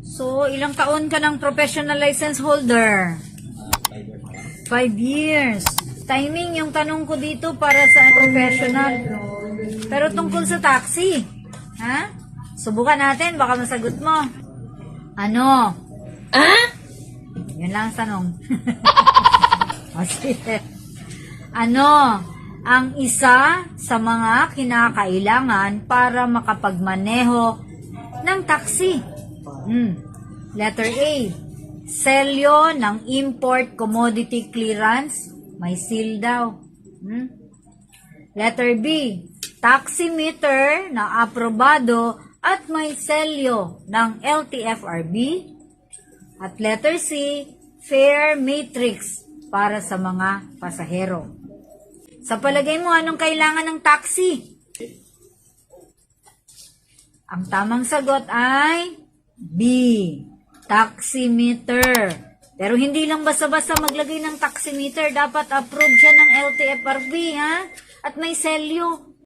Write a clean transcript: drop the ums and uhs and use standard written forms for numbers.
So, ilang taon ka ng professional license holder? 5 years. Timing yung tanong ko dito para sa professional. Pero tungkol sa taxi. Ha? Subukan natin, baka masagot mo. Ano? Yun lang ang tanong. O, sige. Ano ang isa sa mga kinakailangan para makapagmaneho ng taxi? Letter A, selyo ng import commodity clearance. May seal daw. Letter B, taximeter na aprobado at may selyo ng LTFRB. At letter C, fare matrix para sa mga pasahero. Sa palagay mo, anong kailangan ng taxi? Ang tamang sagot ay B, taximeter. Pero hindi lang basta-basta maglagay ng taximeter. Dapat approve siya ng LTFRB, ha? At may selyo.